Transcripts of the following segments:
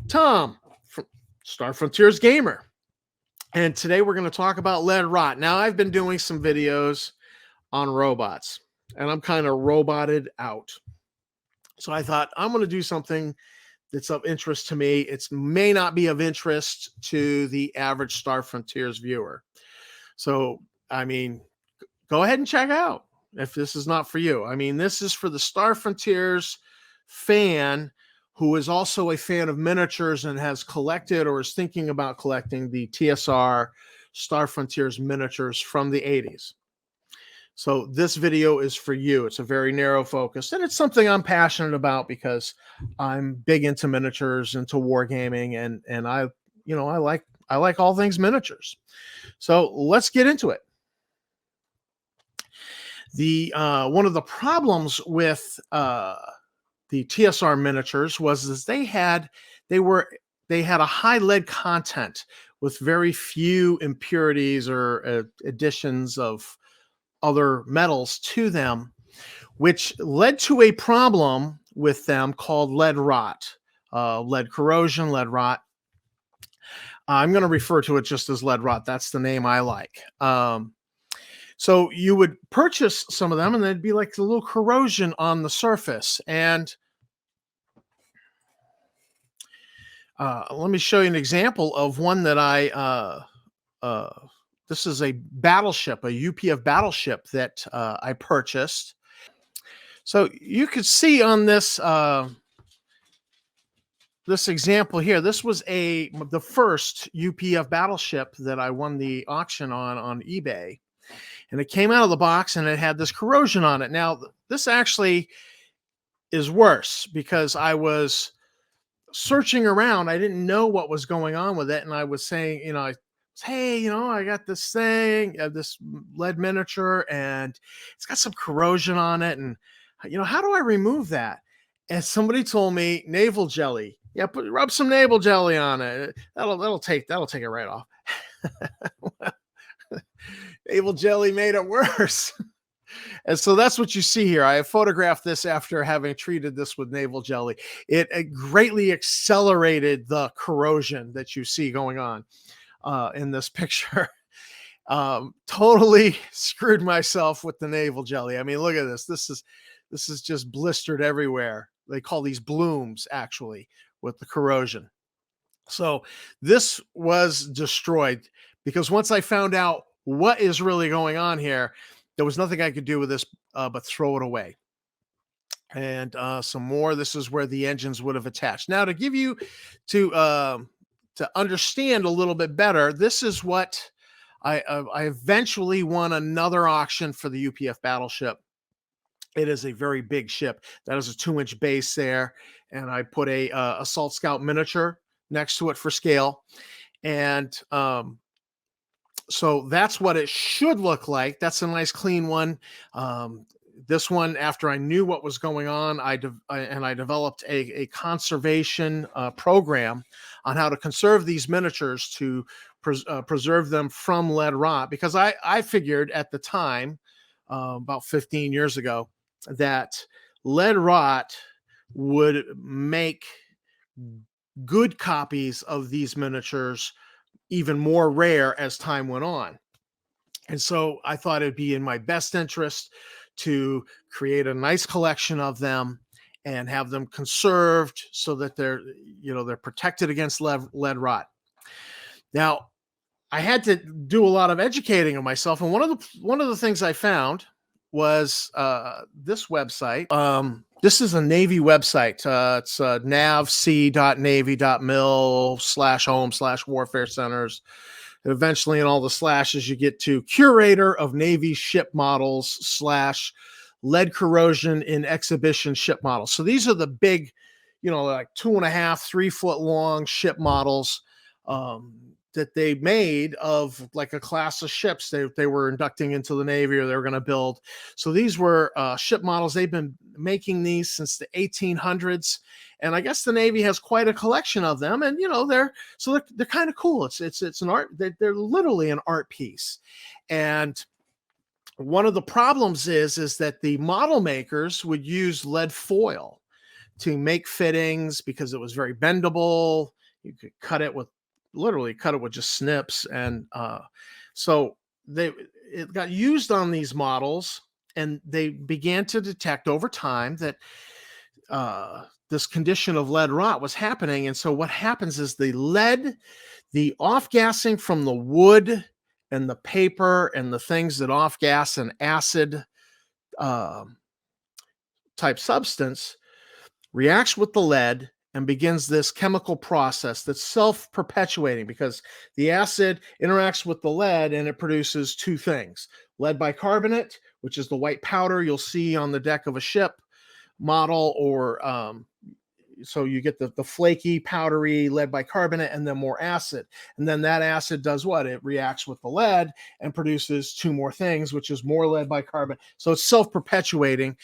Tom from Star Frontiers Gamer. And today we're going to talk about lead rot. Now, I've been doing some videos on robots, and I'm kind of roboted out. So I thought I'm going to do something that's of interest to me. It may not be of interest to the average Star Frontiers viewer. So, I mean, go ahead and check out if this is not for you. I mean, this is for the Star Frontiers fan who is also a fan of miniatures and has collected or is thinking about collecting the TSR Star Frontiers miniatures from the 80s. So this video is for you. It's a very narrow focus, and it's something I'm passionate about because I'm big into miniatures, into wargaming, and I like all things miniatures. So let's get into it. The one of the problems with the TSR miniatures was they had a high lead content with very few impurities or additions of other metals to them, which led to a problem with them called lead rot, lead corrosion, lead rot. I'm going to refer to it just as lead rot. That's the name I like. So you would purchase some of them, and there'd be like a little corrosion on the surface. And let me show you an example of one that this is a battleship, a UPF battleship that I purchased. So you could see on this this example here, this was the first UPF battleship that I won the auction on eBay. And it came out of the box and it had this corrosion on it. Now, this actually is worse because I was searching around. I didn't know what was going on with it. And I was saying, hey, I got this thing, this lead miniature, and it's got some corrosion on it. And, how do I remove that? And somebody told me navel jelly. Yeah, rub some navel jelly on it. That'll take it right off. Navel jelly made it worse. And so that's what you see here. I have photographed this after having treated this with navel jelly. It greatly accelerated the corrosion that you see going on in this picture. Totally screwed myself with the navel jelly. I mean, look at this. This is just blistered everywhere. They call these blooms, actually, with the corrosion. So this was destroyed because once I found out what is really going on here, there was nothing I could do with this but throw it away. And some more. This is where the engines would have attached. Now, to give you to understand a little bit better, this is what I eventually won another auction for the UPF battleship. It is a very big ship. That is a 2-inch base there, and I put a Assault Scout miniature next to it for scale, and so that's what it should look like. That's a nice clean one. This one, after I knew what was going on, I developed a conservation program on how to conserve these miniatures to preserve them from lead rot, because I figured at the time, about 15 years ago, that lead rot would make good copies of these miniatures even more rare as time went on. And so I thought it'd be in my best interest to create a nice collection of them and have them conserved so that they're protected against lead rot. Now, I had to do a lot of educating of myself, and one of the things I found was this website. This is a Navy website. It's navc.navy.mil/home/warfare centers. And eventually, in all the slashes, you get to curator of Navy ship models / lead corrosion in exhibition ship models. So these are the big, like 2.5, 3 foot long ship models that they made of like a class of ships they were inducting into the Navy or they were going to build. So these were ship models. They've been making these since the 1800s. And I guess the Navy has quite a collection of them. And, they're kind of cool. It's an art. They're literally an art piece. And one of the problems is that the model makers would use lead foil to make fittings because it was very bendable. You could cut it with literally cut it with just snips, and so they it got used on these models, and they began to detect over time that this condition of lead rot was happening. And so what happens is the off gassing from the wood and the paper and the things that off gas an acid um type substance reacts with the lead and begins this chemical process that's self-perpetuating, because the acid interacts with the lead and it produces two things: lead bicarbonate, which is the white powder you'll see on the deck of a ship model, or so you get the flaky, powdery lead bicarbonate, and then more acid. And then that acid does what? It reacts with the lead and produces two more things, which is more lead bicarbonate. So it's self-perpetuating.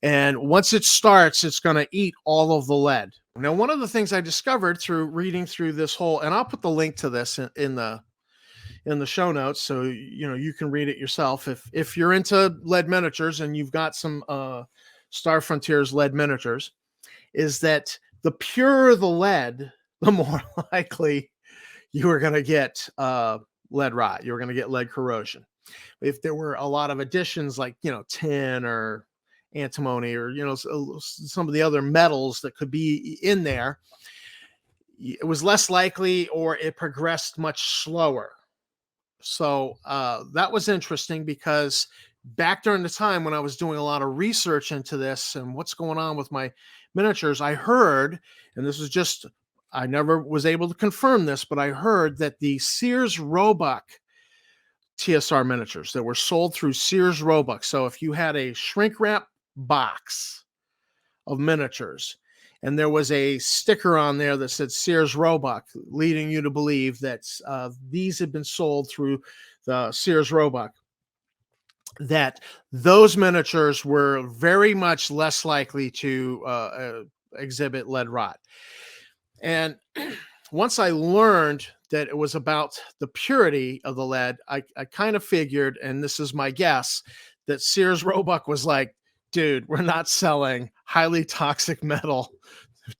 And once it starts, it's going to eat all of the lead. Now, one of the things I discovered through reading through this whole, and I'll put the link to this in the show notes, so you can read it yourself if you're into lead miniatures and you've got some Star Frontiers lead miniatures, is that the purer the lead, the more likely you are going to get lead rot. You're going to get lead corrosion. If there were a lot of additions like tin or antimony, or some of the other metals that could be in there, it was less likely, or it progressed much slower. So that was interesting, because back during the time when I was doing a lot of research into this and what's going on with my miniatures, I heard, and this is just, I never was able to confirm this, but I heard that the Sears Roebuck TSR miniatures that were sold through Sears Roebuck. So if you had a shrink wrap box of miniatures and there was a sticker on there that said Sears Roebuck, leading you to believe that these had been sold through the Sears Roebuck, that those miniatures were very much less likely to exhibit lead rot. And once I learned that it was about the purity of the lead, I kind of figured, and this is my guess, that Sears Roebuck was like, dude, we're not selling highly toxic metal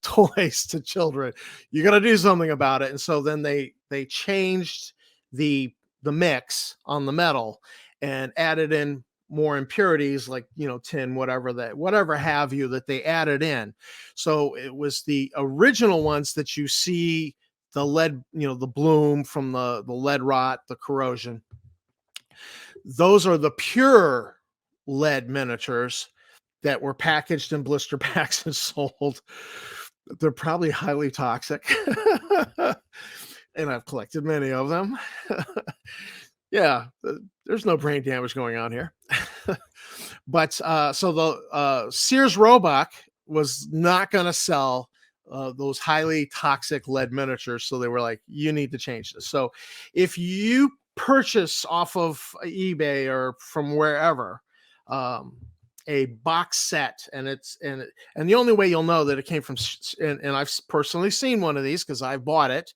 toys to children. You got to do something about it. And so then they changed the mix on the metal and added in more impurities, like tin, whatever have you, that they added in. So it was the original ones that you see, the lead, the bloom from the lead rot, the corrosion. Those are the pure lead miniatures that were packaged in blister packs and sold. They're probably highly toxic. And I've collected many of them. Yeah, there's no brain damage going on here. But so the Sears Roebuck was not going to sell those highly toxic lead miniatures. So they were like, you need to change this. So if you purchase off of eBay or from wherever a box set, and the only way you'll know that it came from, and I've personally seen one of these because I bought it,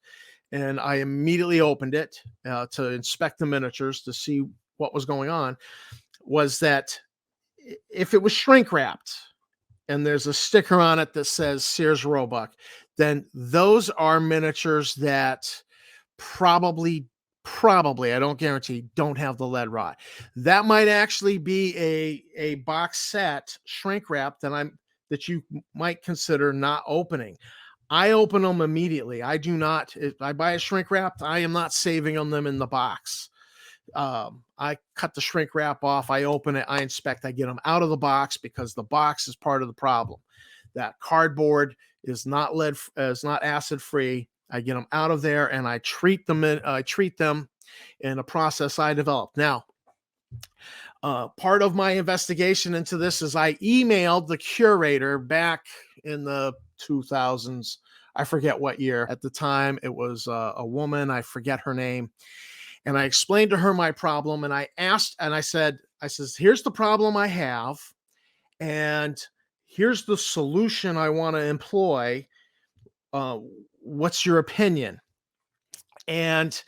and I immediately opened it to inspect the miniatures to see what was going on, was that if it was shrink wrapped and there's a sticker on it that says Sears Roebuck, then those are miniatures that probably, I don't guarantee, don't have the lead rot. That might actually be a box set shrink wrap that you might consider not opening. I open them immediately. I do not. If I buy a shrink wrap, I am not saving them in the box. I cut the shrink wrap off. I open it. I inspect. I get them out of the box, because the box is part of the problem. That cardboard is not acid free. I get them out of there and I treat them in a process I developed. Now, part of my investigation into this is I emailed the curator back in the 2000s. I forget what year. At the time, it was a woman. I forget her name. And I explained to her my problem, and I said, here's the problem I have, and here's the solution I want to employ. What's your opinion? And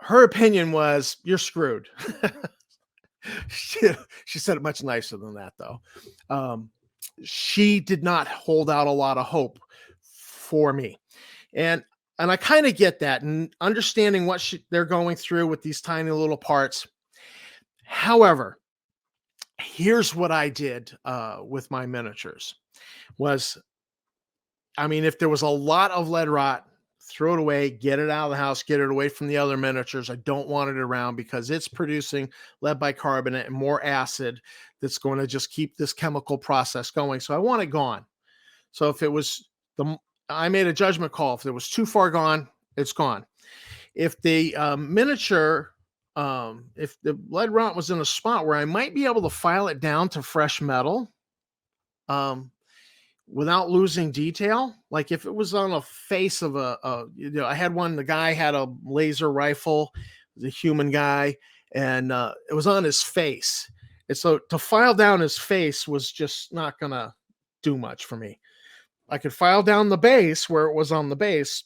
her opinion was, you're screwed. She said it much nicer than that, though. She did not hold out a lot of hope for me. And And I kind of get that, and understanding what they're going through with these tiny little parts. However, here's what I did with my miniatures was, I mean, if there was a lot of lead rot, throw it away, get it out of the house, get it away from the other miniatures. I don't want it around because it's producing lead bicarbonate and more acid that's going to just keep this chemical process going. So I want it gone. So if it was I made a judgment call. If it was too far gone, it's gone. If the miniature, if the lead rot was in a spot where I might be able to file it down to fresh metal, um, without losing detail, like if it was on a face of I had one, the guy had a laser rifle, the human guy, and it was on his face. And so to file down his face was just not gonna do much for me. I could file down the base where it was on the base,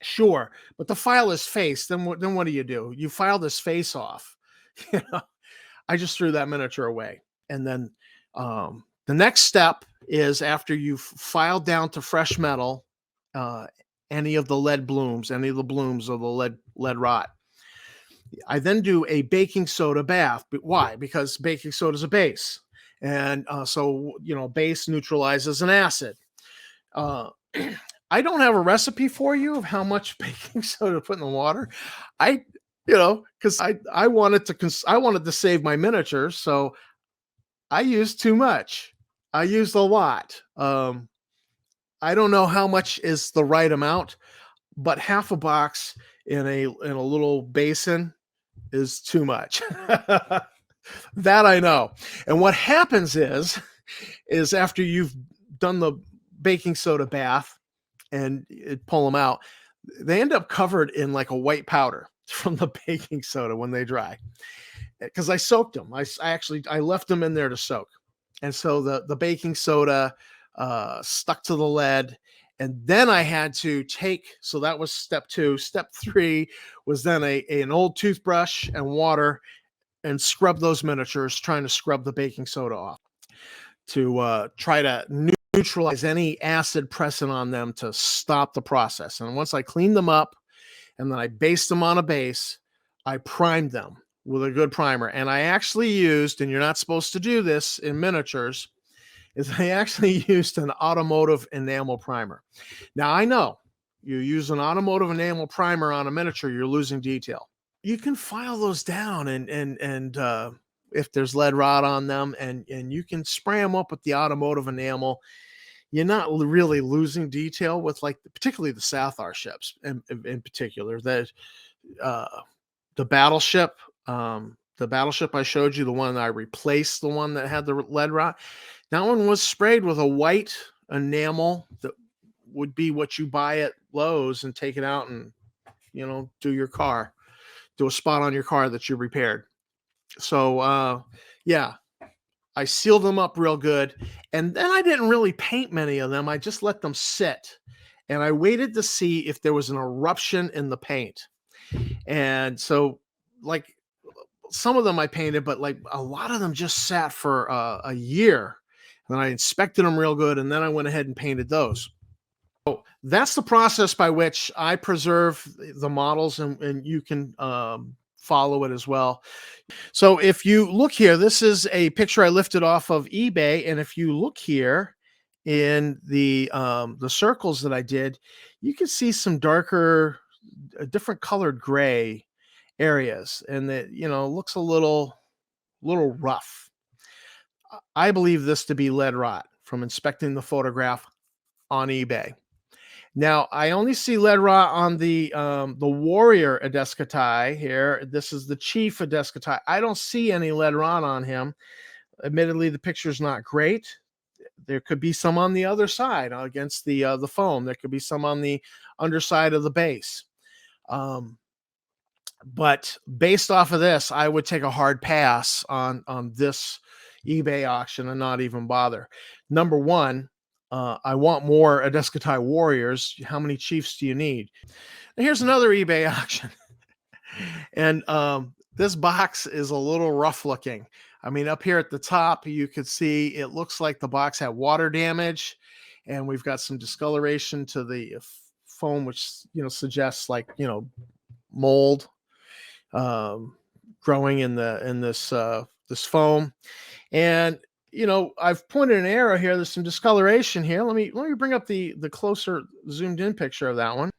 sure, but to file his face, then what do? You file this face off. You know, I just threw that miniature away. And then the next step is, after you've filed down to fresh metal, any of the lead blooms, any of the blooms of the lead rot, I then do a baking soda bath. But why? Because baking soda is a base. And so, base neutralizes an acid. I don't have a recipe for you of how much baking soda to put in the water. I, because I wanted to save my miniatures, so I used too much. I used a lot. I don't know how much is the right amount, but half a box in a little basin is too much. That I know. And what happens is after you've done the baking soda bath and pull them out, they end up covered in like a white powder from the baking soda when they dry. Because I soaked them. I left them in there to soak. And so the baking soda stuck to the lead. And then I had to so that was step 2. Step 3 was then an old toothbrush and water and scrub those miniatures, trying to scrub the baking soda off to try to neutralize any acid present on them to stop the process. And once I cleaned them up and then I based them on a base, I primed them with a good primer. And I actually used, and you're not supposed to do this in miniatures, is I actually used an automotive enamel primer. Now, I know you use an automotive enamel primer on a miniature, you're losing detail. You can file those down and if there's lead rot on them, and you can spray them up with the automotive enamel, you're not really losing detail with, like, particularly the Sathar ships in particular. That the battleship I showed you, the one that I replaced, the one that had the lead rot, that one was sprayed with a white enamel that would be what you buy at Lowe's and take it out and do a spot on your car that you repaired. So yeah, I sealed them up real good, and then I didn't really paint many of them. I just let them sit, and I waited to see if there was an eruption in the paint. And so, like, some of them I painted, but like a lot of them just sat for a year. And then I inspected them real good, and then I went ahead and painted those. So that's the process by which I preserve the models, and you can follow it as well. So if you look here, this is a picture I lifted off of eBay, and if you look here in the circles that I did, you can see some darker, different colored gray areas, and that looks a little rough. I believe this to be lead rot from inspecting the photograph on eBay. Now, I only see lead rot on the warrior Adescatai here. This is the chief Adescatai. I don't see any lead rot on him. Admittedly, the picture's not great. There could be some on the other side against the foam. There could be some on the underside of the base. But based off of this, I would take a hard pass on this eBay auction and not even bother. Number one, I want more Adescatai warriors. How many chiefs do you need? And here's another eBay auction. And this box is a little rough looking. I mean, up here at the top, you could see it looks like the box had water damage, and we've got some discoloration to the foam, which suggests like mold growing in this foam. And I've pointed an arrow here. There's some discoloration here. Let me bring up the closer zoomed in picture of that one.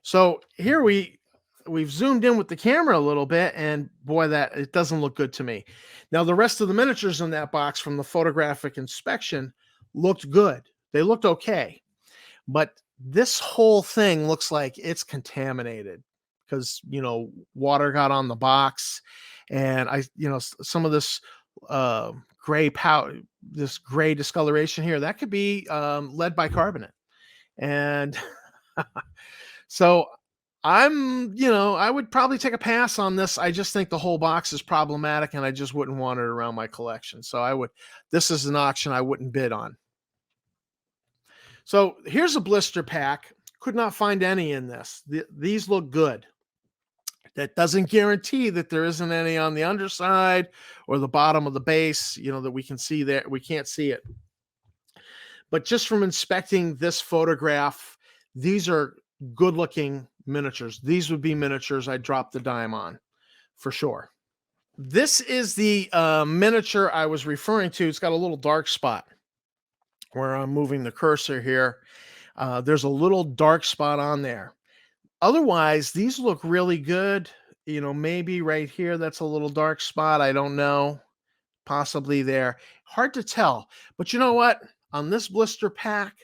So here we've zoomed in with the camera a little bit, and boy, that it doesn't look good to me. Now, the rest of the miniatures in that box from the photographic inspection looked good. They looked okay. But this whole thing looks like it's contaminated because, water got on the box, and some of this gray powder, this gray discoloration here, that could be lead bicarbonate. And so I would probably take a pass on this. I just think the whole box is problematic, and I just wouldn't want it around my collection. So this is an auction I wouldn't bid on. So here's a blister pack. Could not find any in this. These look good. That doesn't guarantee that there isn't any on the underside or the bottom of the base, that we can see there. We can't see it. But just from inspecting this photograph, these are good looking miniatures. These would be miniatures I'd drop the dime on for sure. This is the miniature I was referring to. It's got a little dark spot where I'm moving the cursor here. There's a little dark spot on there. Otherwise, these look really good. Maybe right here, that's a little dark spot. I don't know. Possibly there. Hard to tell. But you know what? On this blister pack,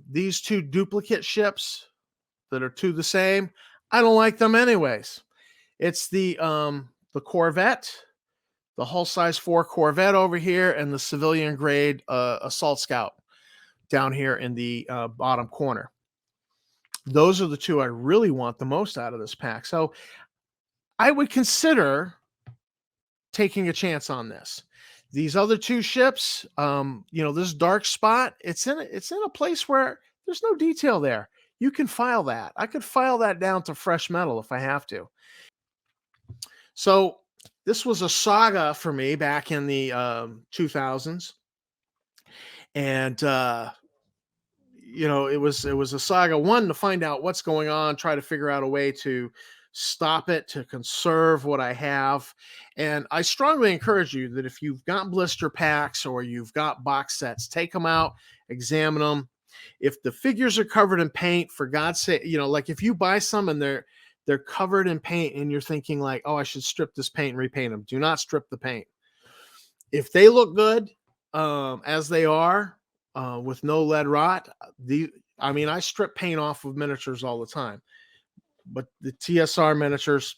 these two duplicate ships that are two the same, I don't like them anyways. It's the Corvette, the hull size 4 Corvette over here, and the civilian grade Assault Scout down here in the bottom corner. Those are the two I really want the most out of this pack. So I would consider taking a chance on this. These other two ships, this dark spot, it's in a place where there's no detail there. You can file that. I could file that down to fresh metal if I have to. So this was a saga for me back in the 2000s. And it was a saga, one, to find out what's going on, try to figure out a way to stop it, to conserve what I have. And I strongly encourage you that if you've got blister packs or you've got box sets, take them out, examine them. If the figures are covered in paint, for God's sake, like if you buy some and they're covered in paint and you're thinking like, oh, I should strip this paint and repaint them. Do not strip the paint. If they look good as they are, with no lead rot, I strip paint off of miniatures all the time, but the TSR miniatures.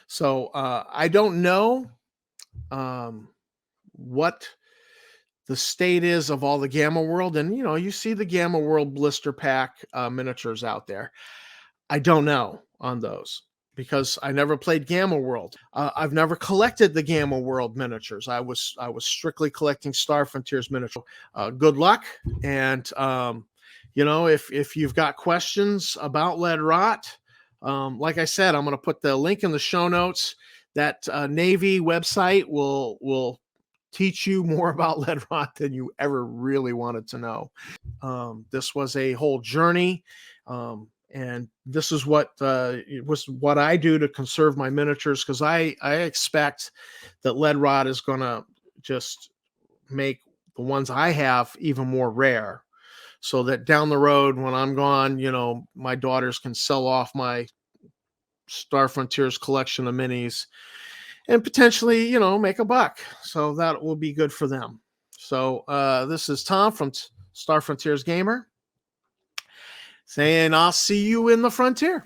So I don't know what the state is of all the Gamma World, and you see the Gamma World blister pack miniatures out there. I don't know on those because I never played Gamma World. I've never collected the Gamma World miniatures. I was strictly collecting Star Frontiers miniatures. Good luck, and if you've got questions about lead rot, like I said, I'm going to put the link in the show notes. That Navy website will teach you more about lead rot than you ever really wanted to know. This was a whole journey. And this is what I do to conserve my miniatures, because I expect that lead rot is going to just make the ones I have even more rare, so that down the road when I'm gone, my daughters can sell off my Star Frontiers collection of minis and potentially, make a buck. So that will be good for them. So this is Tom from Star Frontiers Gamer, saying I'll see you in the frontier.